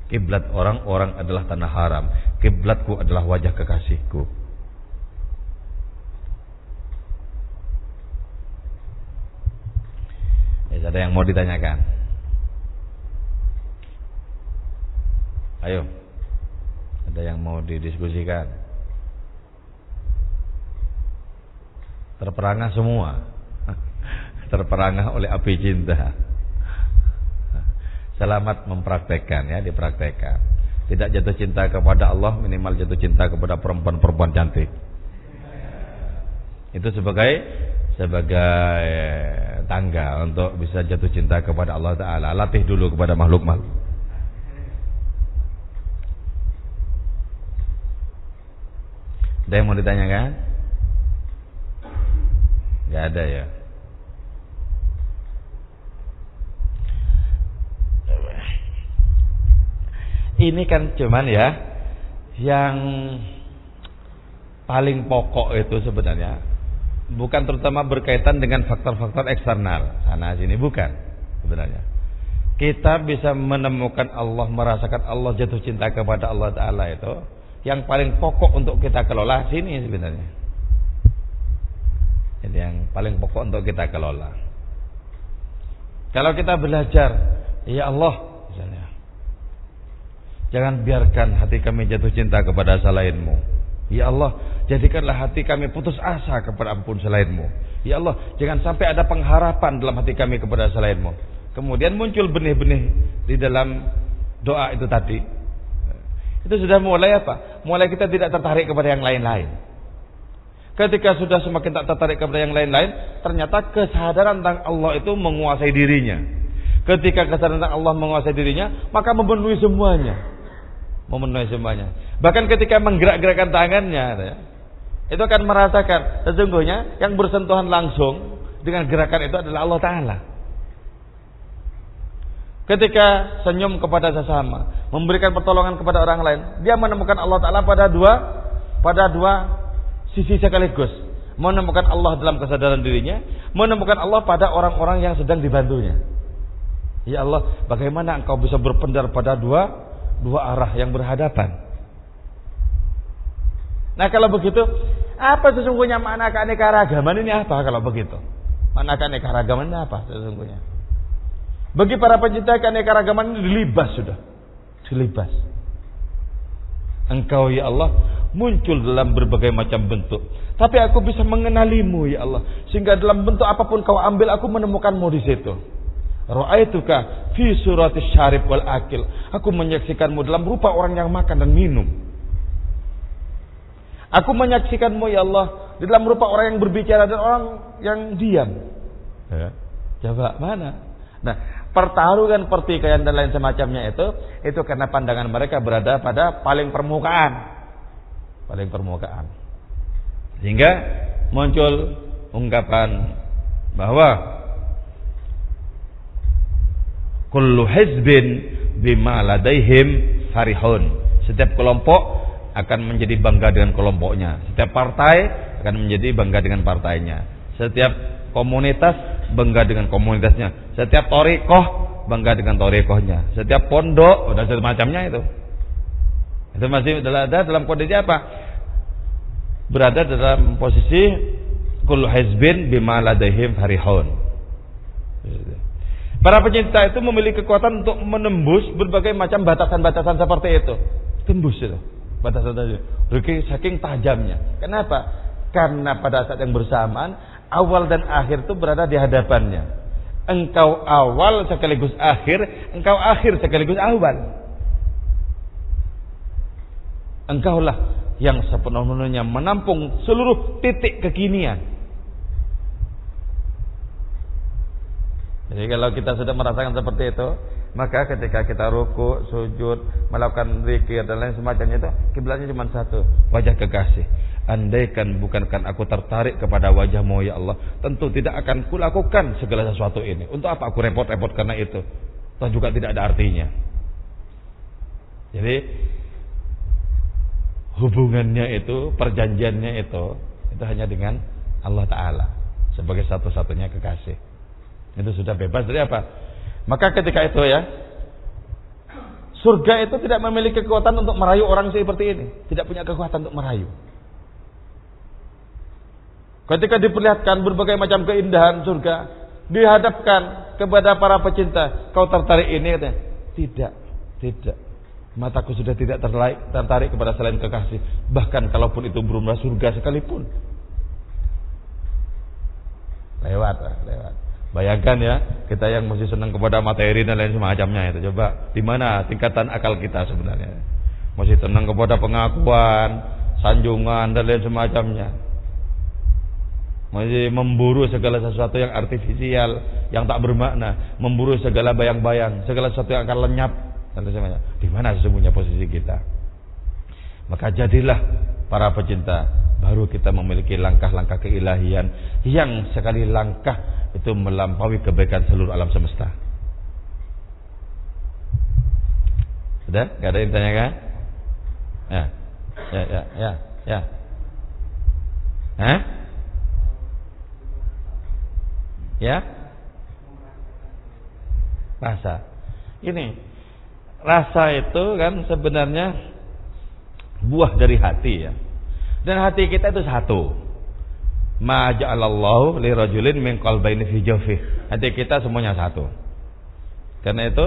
Kiblat orang-orang adalah tanah haram. Kiblatku adalah wajah kekasihku. Ada yang mau ditanyakan? Ayo. Ada yang mau didiskusikan? Terperangah semua. Terperangah oleh api cinta. Selamat mempraktekkan ya, dipraktekkan. Tidak jatuh cinta kepada Allah, minimal jatuh cinta kepada perempuan-perempuan cantik. Itu sebagai tangga untuk bisa jatuh cinta kepada Allah Ta'ala. Latih dulu kepada makhluk-makhluk. Ada yang mau ditanyakan? Gak ada ya. Ini kan cuman ya yang paling pokok itu sebenarnya bukan terutama berkaitan dengan faktor-faktor eksternal sana sini, bukan sebenarnya. Kita bisa menemukan Allah, merasakan Allah, jatuh cinta kepada Allah Ta'ala itu yang paling pokok untuk kita kelola sini sebenarnya. Jadi yang paling pokok untuk kita kelola. Kalau kita belajar, ya Allah misalnya, jangan biarkan hati kami jatuh cinta kepada selain-Mu. Ya Allah, jadikanlah hati kami putus asa kepada apapun selain-Mu. Ya Allah, jangan sampai ada pengharapan dalam hati kami kepada selain-Mu. Kemudian muncul benih-benih di dalam doa itu tadi. Itu sudah mulai apa? Mulai kita tidak tertarik kepada yang lain-lain. Ketika sudah semakin tak tertarik kepada yang lain-lain, ternyata kesadaran tentang Allah itu menguasai dirinya. Ketika kesadaran tentang Allah menguasai dirinya, maka memenuhi semuanya. Bahkan ketika menggerak-gerakkan tangannya ya, itu akan merasakan sesungguhnya yang bersentuhan langsung dengan gerakan itu adalah Allah Ta'ala. Ketika senyum kepada sesama, memberikan pertolongan kepada orang lain, dia menemukan Allah Ta'ala pada dua sisi sekaligus. Menemukan Allah dalam kesadaran dirinya, menemukan Allah pada orang-orang yang sedang dibantunya. Ya Allah, bagaimana engkau bisa berpendar pada dua arah yang berhadapan? Nah kalau begitu, apa sesungguhnya makna keanekaragaman ini apa kalau begitu? Makna keanekaragaman ini apa sesungguhnya? Bagi para pencinta keanekaragaman ini dilibas sudah. Dilibas. Engkau ya Allah muncul dalam berbagai macam bentuk. Tapi aku bisa mengenalimu ya Allah. Sehingga dalam bentuk apapun kau ambil, aku menemukanmu di situ. Ra'aituka fi surati syarib wal akil. Aku menyaksikanmu dalam rupa orang yang makan dan minum. Aku menyaksikanmu ya Allah di dalam rupa orang yang berbicara dan orang yang diam. Ya. Coba mana? Nah, pertarungan, pertikaian dan lain semacamnya itu karena pandangan mereka berada pada paling permukaan. Paling permukaan. Sehingga muncul ungkapan bahwa kullu hizbin bima ladaihim farihun. Setiap kelompok akan menjadi bangga dengan kelompoknya. Setiap partai akan menjadi bangga dengan partainya. Setiap komunitas bangga dengan komunitasnya. Setiap thariqah bangga dengan thariqahnya. Setiap pondok dan semacamnya itu. Itu masih ada dalam kondisi apa? Berada dalam posisi kullu hizbin bima ladaihim farihun. Para pencinta itu memiliki kekuatan untuk menembus berbagai macam batasan-batasan seperti itu. Tembus itu batasan tadi. Saking tajamnya. Kenapa? Karena pada saat yang bersamaan awal dan akhir itu berada di hadapannya. Engkau awal sekaligus akhir, engkau akhir sekaligus awal. Engkaulah yang sepenuhnya menampung seluruh titik kekinian. Jadi kalau kita sudah merasakan seperti itu, maka ketika kita ruku, sujud, melakukan zikir dan lain semacamnya itu, kiblatnya cuma satu, wajah kekasih. andaikan bukankan aku tertarik kepada wajah-Mu ya Allah, tentu tidak akan kulakukan segala sesuatu ini. Untuk apa aku repot-repot karena itu? Toh juga tidak ada artinya. Jadi hubungannya itu, perjanjiannya itu hanya dengan Allah Ta'ala sebagai satu-satunya kekasih. Itu sudah bebas dari apa? Maka ketika itu ya, surga itu tidak memiliki kekuatan untuk merayu orang seperti ini. Tidak punya kekuatan untuk merayu. Ketika diperlihatkan berbagai macam keindahan surga, dihadapkan kepada para pecinta, kau tertarik ini? Tidak. Mataku sudah tidak tertarik kepada selain kekasih. Bahkan kalaupun itu berumrah surga sekalipun. Lewat. Bayangkan ya, kita yang masih senang kepada materi dan lain semacamnya itu. Coba, di mana tingkatan akal kita sebenarnya? Masih senang kepada pengakuan, sanjungan dan lain semacamnya. Masih memburu segala sesuatu yang artifisial, yang tak bermakna, memburu segala bayang-bayang, segala sesuatu yang akan lenyap. Di mana sesungguhnya posisi kita? Maka jadilah para pecinta, baru kita memiliki langkah-langkah keilahian yang sekali langkah itu melampaui kebaikan seluruh alam semesta. Sudah? Gak ada yang tanyakan? Ya. Hah? Ya? Rasa. Ini rasa itu kan sebenarnya buah dari hati ya. Dan hati kita itu satu. Ma ja'alallahu li rajulin min qalbayni fi jawfihi. Hati kita semuanya satu. Karena itu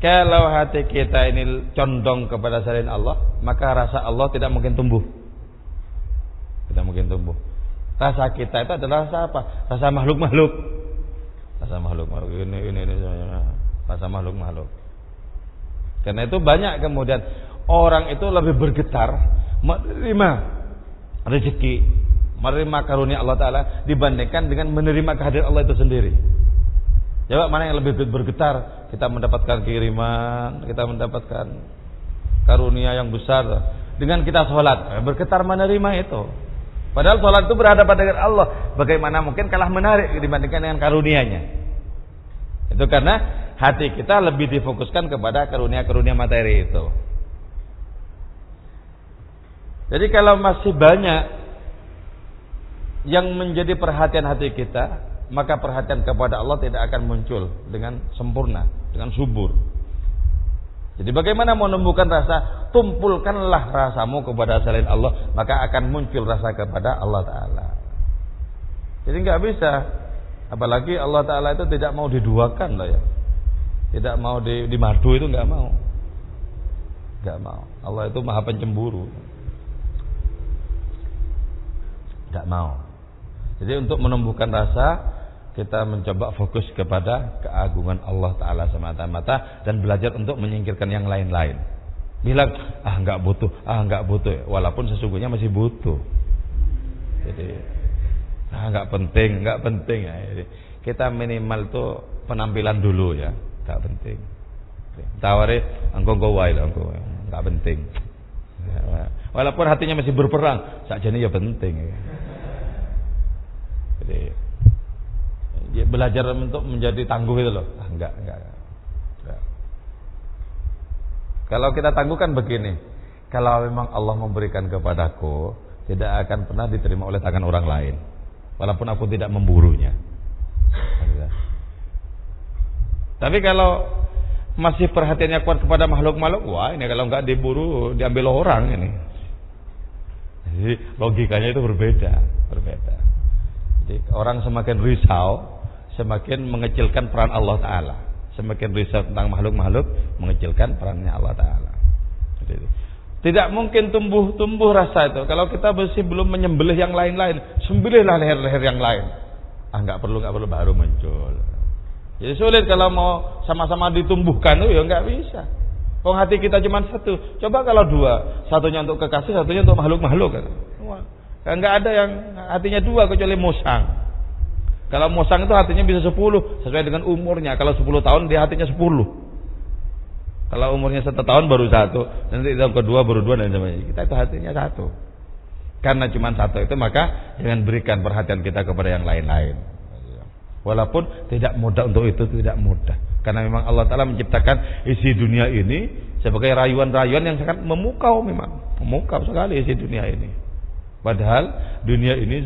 kalau hati kita ini condong kepada selain Allah, maka rasa Allah tidak mungkin tumbuh. Tidak mungkin tumbuh. Rasa kita itu adalah rasa apa? Rasa makhluk-makhluk. Rasa makhluk-makhluk ini rasa makhluk-makhluk. Karena itu banyak kemudian orang itu lebih bergetar menerima rezeki, menerima karunia Allah Ta'ala dibandingkan dengan menerima kehadiran Allah itu sendiri. Coba mana yang lebih bergetar? Kita mendapatkan kiriman, kita mendapatkan karunia yang besar dengan kita sholat, bergetar menerima itu. Padahal sholat itu berhadapan dengan Allah. Bagaimana mungkin kalah menarik dibandingkan dengan karunianya? Itu karena hati kita lebih difokuskan kepada karunia-karunia materi itu. Jadi kalau masih banyak yang menjadi perhatian hati kita, maka perhatian kepada Allah tidak akan muncul dengan sempurna, dengan subur. Jadi bagaimana menumbuhkan rasa? Tumpulkanlah rasamu kepada selain Allah, maka akan muncul rasa kepada Allah Ta'ala. Jadi nggak bisa. Apalagi Allah Ta'ala itu tidak mau diduakan loh ya. Tidak mau dimadu itu nggak mau. Nggak mau. Allah itu maha pencemburu. Nggak mau. Jadi untuk menumbuhkan rasa, kita mencoba fokus kepada keagungan Allah Ta'ala semata-mata dan belajar untuk menyingkirkan yang lain-lain. Bilang, nggak butuh. Walaupun sesungguhnya masih butuh. Jadi nggak penting ya. Jadi, kita minimal tuh penampilan dulu ya, nggak penting. Tawari engkau wae nggak penting. Walaupun hatinya masih berperang, sakjane ya penting. Jadi dia belajar untuk menjadi tangguh itu loh. Enggak. Kalau kita tangguh kan begini, kalau memang Allah memberikan kepadaku, tidak akan pernah diterima oleh tangan orang lain. Walaupun aku tidak memburunya. Tapi kalau masih perhatiannya kuat kepada makhluk-makhluk, wah ini kalau nggak diburu diambil orang ini. Jadi logikanya itu berbeda. Jadi orang semakin risau, semakin mengecilkan peran Allah Ta'ala. Semakin risau tentang makhluk-makhluk, mengecilkan perannya Allah Ta'ala. Jadi, tidak mungkin tumbuh rasa itu kalau kita masih belum menyembelih yang lain-lain. Sembelihlah leher-leher yang lain. Nggak perlu baru muncul. Jadi sulit kalau mau sama-sama ditumbuhkan itu ya nggak bisa. Hati kita cuma satu. Coba kalau dua, satunya untuk kekasih, satunya untuk makhluk-makhluk. Nggak ada yang hatinya dua kecuali musang. Kalau musang itu hatinya bisa 10 sesuai dengan umurnya. Kalau 10 tahun dia hatinya 10. Kalau umurnya 1 tahun baru 1, nanti tahun kedua baru 2 dan sebagainya. Kita itu hatinya 1. Karena cuma satu itu, maka jangan berikan perhatian kita kepada yang lain-lain. Walaupun tidak mudah untuk itu, tidak mudah. Karena memang Allah Ta'ala menciptakan isi dunia ini sebagai rayuan-rayuan yang sangat memukau, memang memukau sekali isi dunia ini. Padahal dunia ini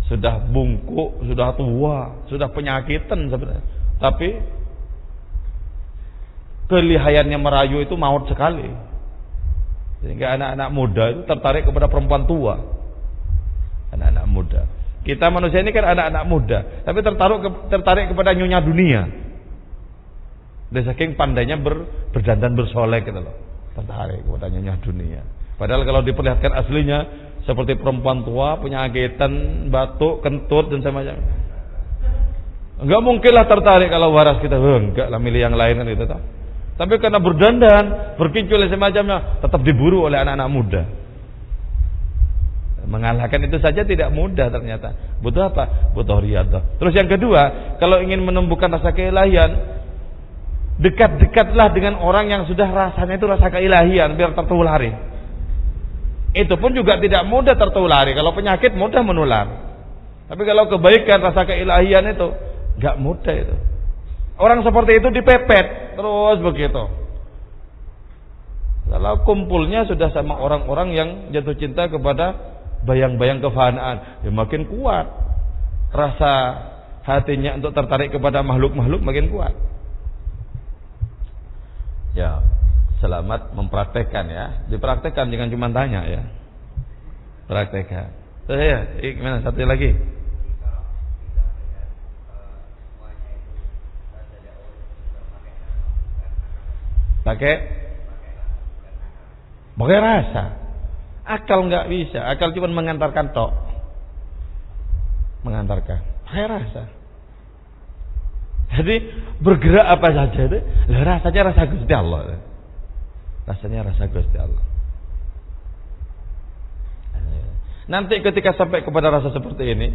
sudah bungkuk, sudah tua, sudah penyakitan sebenarnya. Tapi kelihayannya merayu itu maut sekali. Sehingga anak-anak muda itu tertarik kepada perempuan tua. Anak-anak muda. Kita manusia ini kan anak-anak muda, tapi tertarik kepada nyonya dunia. Dari saking pandainya berdandan bersolek gitu loh. Tertarik kepada nyonya dunia. Padahal kalau diperlihatkan aslinya seperti perempuan tua, penyakitan, batuk, kentut dan semacamnya. Enggak mungkinlah tertarik kalau waras kita. Enggak lah, milih yang lain kan itu tak. Tapi karena berdandan, berkincul dan semacamnya, tetap diburu oleh anak-anak muda. Mengalahkan itu saja tidak mudah ternyata. Butuh apa? Butuh riyadhah. Terus yang kedua, kalau ingin menumbuhkan rasa keilahian, dekat-dekatlah dengan orang yang sudah rasanya itu rasa keilahian biar tertulari. Itu pun juga tidak mudah tertulari. Kalau penyakit mudah menular. Tapi kalau kebaikan, rasa keilahian itu enggak mudah itu. Orang seperti itu dipepet terus begitu. Kalau kumpulnya sudah sama orang-orang yang jatuh cinta kepada bayang-bayang kefanaan, ya makin kuat rasa hatinya untuk tertarik kepada makhluk-makhluk, makin kuat. Ya, selamat mempraktekkan ya. Dipraktekkan, jangan cuma tanya ya. Praktekkan. Saya gimana satu lagi? Pakai rasa. Akal nggak bisa. Akal cuma mengantarkan tok. Mengantarkan. Pakai rasa. Jadi bergerak apa saja itu, rasanya rasa Gusti Allah. Rasanya rasa Gusti Allah. Nanti ketika sampai kepada rasa seperti ini,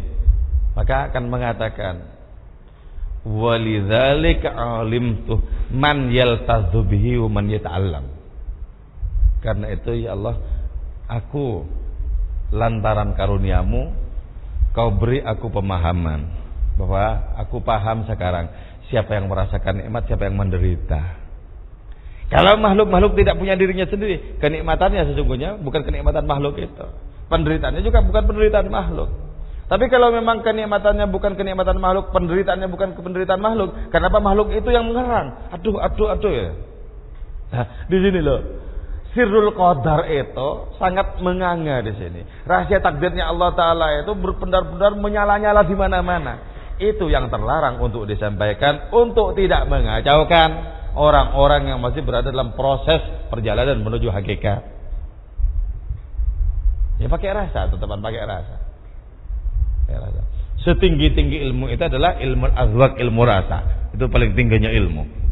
maka akan mengatakan, walidzalika alimtu man yaltadzu bihi wa man yata'allam. Karena itu ya Allah, aku lantaran karuniamu kau beri aku pemahaman bahwa aku paham sekarang siapa yang merasakan nikmat, siapa yang menderita. Kalau makhluk-makhluk tidak punya dirinya sendiri, kenikmatannya sesungguhnya bukan kenikmatan makhluk itu. Penderitaannya juga bukan penderitaan makhluk. Tapi kalau memang kenikmatannya bukan kenikmatan makhluk, penderitaannya bukan penderitaan makhluk, kenapa makhluk itu yang mengerang? Aduh ya. Nah, di sini loh. Sirrul qadar itu sangat menganga di sini. Rahasia takdirnya Allah Taala itu benar-benar menyala-nyala di mana-mana. Itu yang terlarang untuk disampaikan, untuk tidak mengacaukan orang-orang yang masih berada dalam proses perjalanan menuju hakikat. Ya pakai rasa, tetapan pakai rasa. Setinggi-tinggi ilmu itu adalah ilmu azwaq, ilmu rasa. Itu paling tingginya ilmu.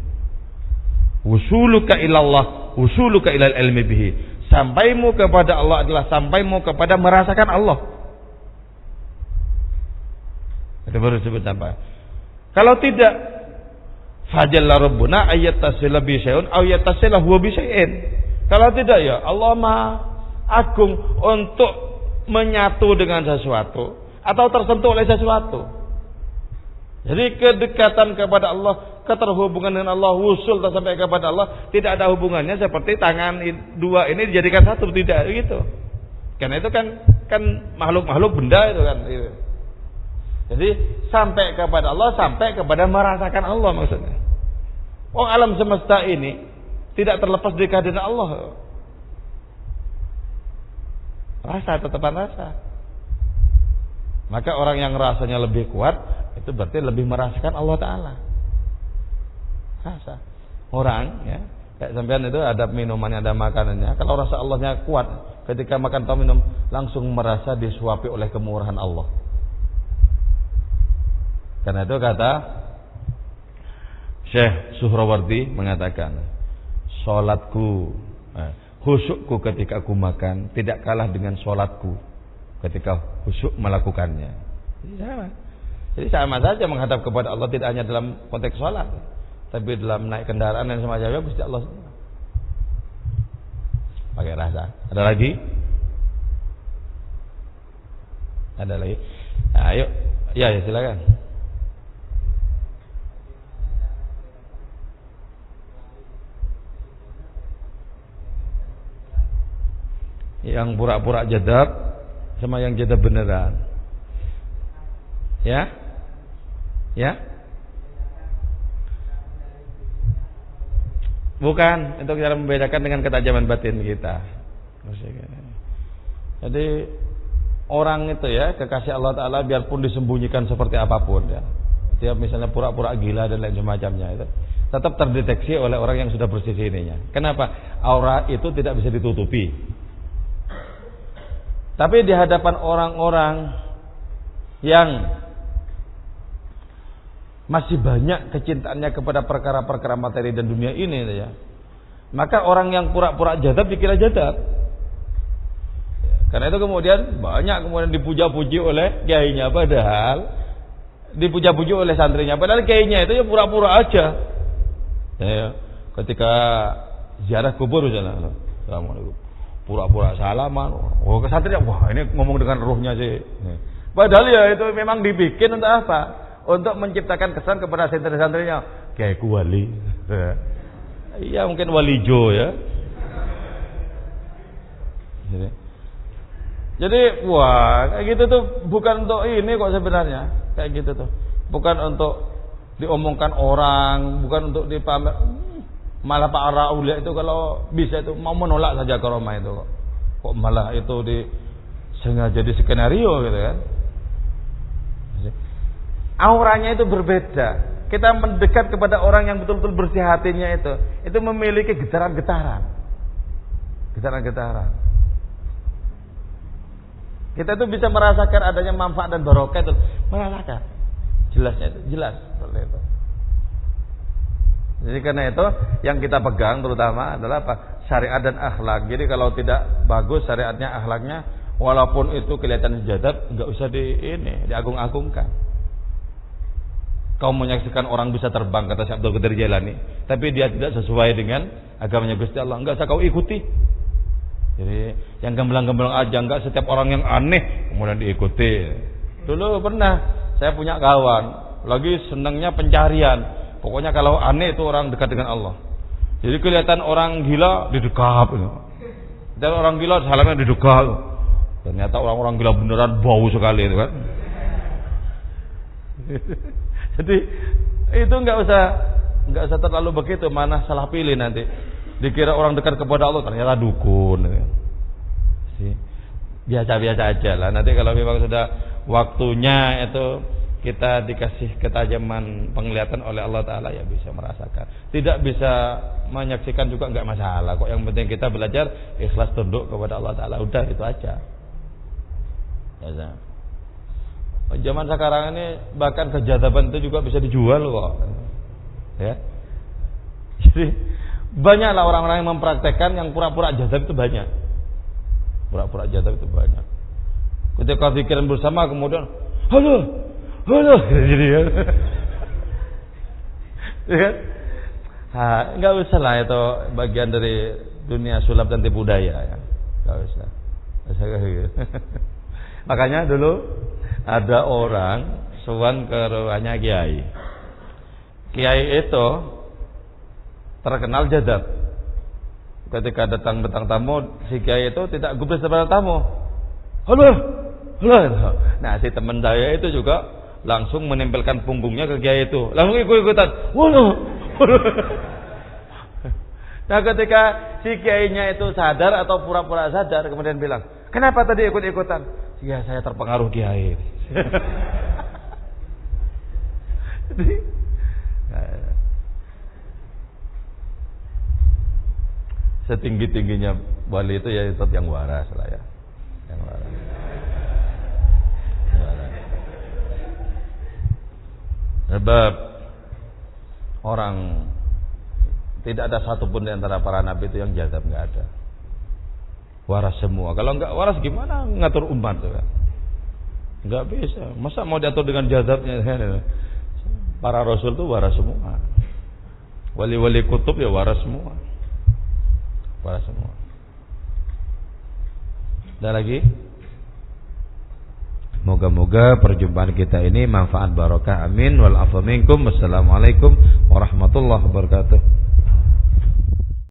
Wusuluka ilallah, wusuluka ilal ilmi bihi. Sampaimu kepada Allah adalah sampaimu kepada merasakan Allah. Itu baru disebut sampai. Kalau tidak, fajalla rabbuna ayyatasila bi syai'un aw yatasila huwa bi syai'in. Kalau tidak ya Allah Maha Agung untuk menyatu dengan sesuatu atau tersentuh oleh sesuatu. Jadi kedekatan kepada Allah, keterhubungan dengan Allah, wusul sampai kepada Allah tidak ada hubungannya seperti tangan dua ini dijadikan satu, tidak gitu. Karena itu kan makhluk-makhluk benda itu kan. Jadi sampai kepada Allah, sampai kepada merasakan Allah maksudnya. Alam semesta ini tidak terlepas dari kehadiran Allah. Rasa, tetapan rasa. Maka orang yang rasanya lebih kuat itu berarti lebih merasakan Allah Ta'ala. Rasa. Orang ya, kayak sampean itu ada minumannya, ada makanannya. Kalau rasa Allahnya kuat, ketika makan atau minum langsung merasa disuapi oleh kemurahan Allah. Karena itu kata Syekh Suhrawardi mengatakan, sholatku, khusyukku ketika aku makan tidak kalah dengan sholatku ketika khusyuk melakukannya. Jadi sama saja menghadap kepada Allah, tidak hanya dalam konteks sholat, tapi dalam naik kendaraan dan semacamnya Gusti Allah pakai rasa. Ada lagi? Ada lagi? Nah, ayo. Ya, silakan. Yang pura-pura jadab sama yang jadab beneran. Ya? Ya? Bukan, itu cara membedakan dengan ketajaman batin kita. Jadi orang itu ya, kekasih Allah Ta'ala biarpun disembunyikan seperti apapun ya, dia misalnya pura-pura gila dan lain semacamnya itu tetap terdeteksi oleh orang yang sudah bersih ininya. Kenapa? Aura itu tidak bisa ditutupi. Tapi di hadapan orang-orang yang masih banyak kecintaannya kepada perkara-perkara materi dan dunia ini ya, maka orang yang pura-pura jadab dikira jadab. Karena itu kemudian banyak dipuja-puji oleh kiainya, padahal dipuja-puji oleh santrinya, padahal kiainya itu ya pura-pura aja. Ya, ketika ziarah kubur misalnya, assalamualaikum, pura-pura salaman. Oh, ke santrinya, wah ini ngomong dengan ruhnya sih. Padahal ya itu memang dibikin untuk apa? Untuk menciptakan kesan kepada santri-santrinya, kiaiku wali. Iya mungkin walijo ya. Jadi wah kayak gitu tuh bukan untuk ini kok sebenarnya, kayak gitu tuh bukan untuk diomongkan orang, bukan untuk dipamer. Malah para aulia itu kalau bisa itu mau menolak saja karomah itu kok malah itu sengaja di skenario gitu kan. Auranya itu berbeda. Kita mendekat kepada orang yang betul-betul bersih hatinya itu memiliki getaran-getaran. Getaran-getaran. Kita itu bisa merasakan adanya manfaat dan barokah itu, merasakan. Jelasnya itu, jelas seperti itu. Jadi karena itu yang kita pegang terutama adalah apa? Syariat dan akhlak. Jadi kalau tidak bagus syariatnya, akhlaknya, walaupun itu kelihatan jadab, enggak usah diagung-agungkan. Kau menyaksikan orang bisa terbang, kata Syekh Abdul Qadir Jailani, tapi dia tidak sesuai dengan agamanya Gusti Allah, enggak usah kau ikuti. Jadi yang gemblang-gemblang aja, enggak setiap orang yang aneh kemudian diikuti. Dulu pernah saya punya kawan lagi senangnya pencarian, pokoknya kalau aneh itu orang dekat dengan Allah. Jadi kelihatan orang gila didekap, dan orang gila salamnya didekap. Ternyata orang-orang gila beneran bau sekali itu kan. Jadi itu enggak usah terlalu begitu, mana salah pilih nanti. Dikira orang dekat kepada Allah ternyata dukun. Biasa-biasa aja lah. Nanti kalau memang sudah waktunya itu kita dikasih ketajaman penglihatan oleh Allah Ta'ala ya bisa merasakan. Tidak bisa menyaksikan juga enggak masalah kok. Yang penting kita belajar ikhlas tunduk kepada Allah Ta'ala. Udah itu aja. Ya. Zaman sekarang ini bahkan kejadaban itu juga bisa dijual kok. Ya. Jadi banyaklah orang-orang yang mempraktekkan yang pura-pura jadab itu banyak. Pura-pura jadab itu banyak. Ketika pikiran bersama kemudian halo jadi ya. Ya. Enggak usah lah itu bagian dari dunia sulap dan tipu daya ya. Enggak usah. Makanya dulu ada orang sowan ke rumahnya kiai. Kiai itu terkenal jadab. Ketika datang tamu, si kiai itu tidak gubris kepada tamu. Halo. Nah, si teman saya itu juga langsung menempelkan punggungnya ke kiai itu. Langsung ikut-ikutan. Nah, ketika si kiainya itu sadar atau pura-pura sadar, kemudian bilang, "Kenapa tadi ikut-ikutan?" "Ya, saya terpengaruh kiai." Jadi, setinggi-tingginya wali itu ya tetap yang waras lah ya. Yang waras. Sebab orang tidak ada satupun di antara para nabi itu yang jadab, enggak ada. Waras semua. Kalau enggak waras gimana ngatur umat tuh kan? Enggak bisa. Masa mau diatur dengan jadabnya? Para rasul itu waras semua. Wali-wali kutub ya waras semua. Waras semua. Ada lagi? Moga-moga perjumpaan kita ini manfaat barokah. Amin wal afa minkum. Wassalamualaikum warahmatullahi wabarakatuh.